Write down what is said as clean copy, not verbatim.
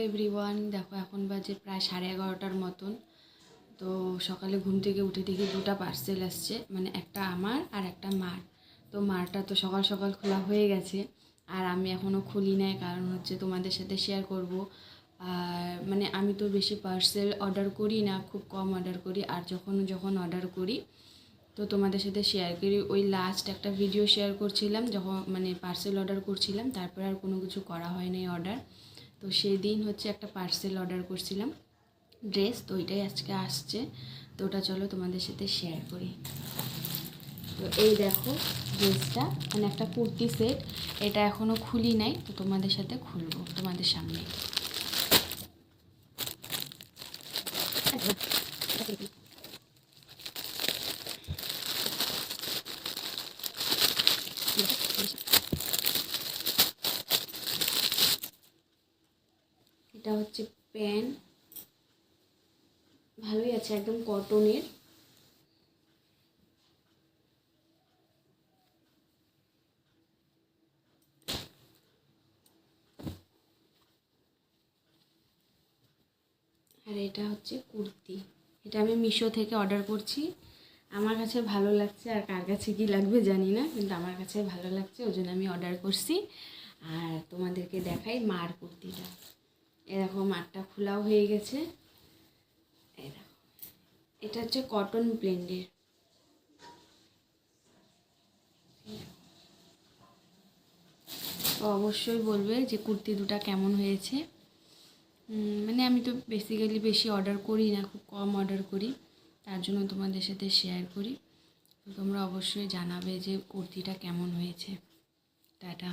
Everyone, দেখো এখন বাজে প্রায় 11:30টার মতন। তো সকালে ঘুম থেকে উঠে দেখি দুটো পার্সেল আসছে, মানে একটা আমার আর একটা মার। তো মারটা তো সকাল সকাল খোলা হয়ে গেছে, আর আমি এখনও খুলি নাই, কারণ হচ্ছে তোমাদের সাথে শেয়ার করব। আর মানে আমি তো বেশি পার্সেল অর্ডার করি না, খুব কম অর্ডার করি, আর যখন অর্ডার করি তো তোমাদের সাথে শেয়ার করি। ওই লাস্ট একটা ভিডিও শেয়ার করছিলাম যখন মানে পার্সেল অর্ডার করছিলাম, তারপরে আর কোনো কিছু করা হয়নি অর্ডার। তো সেই দিন হচ্ছে একটা পার্সেল অর্ডার করছিলাম ড্রেস, তো ওইটাই আজকে আসছে। তো ওটা চলো তোমাদের সাথে শেয়ার করি। তো এই দেখো ড্রেসটা, মানে একটা কুর্তি সেট, এটা এখনও খুলি নাই, তো তোমাদের সাথে খুলবো তোমাদের সামনে। এটা হচ্ছে প্যান্ট, ভালোই আছে, একদম কটনের। আর এটা হচ্ছে কুর্তি, এটা আমি মিশো থেকে অর্ডার করছি। আমার কাছে ভালো লাগছে, আর কার কাছে কী লাগবে জানি না, কিন্তু আমার কাছে ভালো লাগছে, ওই জন্য আমি অর্ডার করছি। আর তোমাদেরকে দেখাই মার কুর্তিটা। এরকম মারটা খোলাও হয়ে গেছে। এই দেখো, এটা হচ্ছে কটন ব্লেন্ডের। তো অবশ্যই বলবে যে কুর্তি দুটো কেমন হয়েছে। মানে আমি তো বেসিক্যালি বেশি অর্ডার করি না, খুব কম অর্ডার করি, তার জন্য তোমাদের সাথে শেয়ার করি। তো তোমরা অবশ্যই জানাবে যে কুর্তিটা কেমন হয়েছে। টাটা।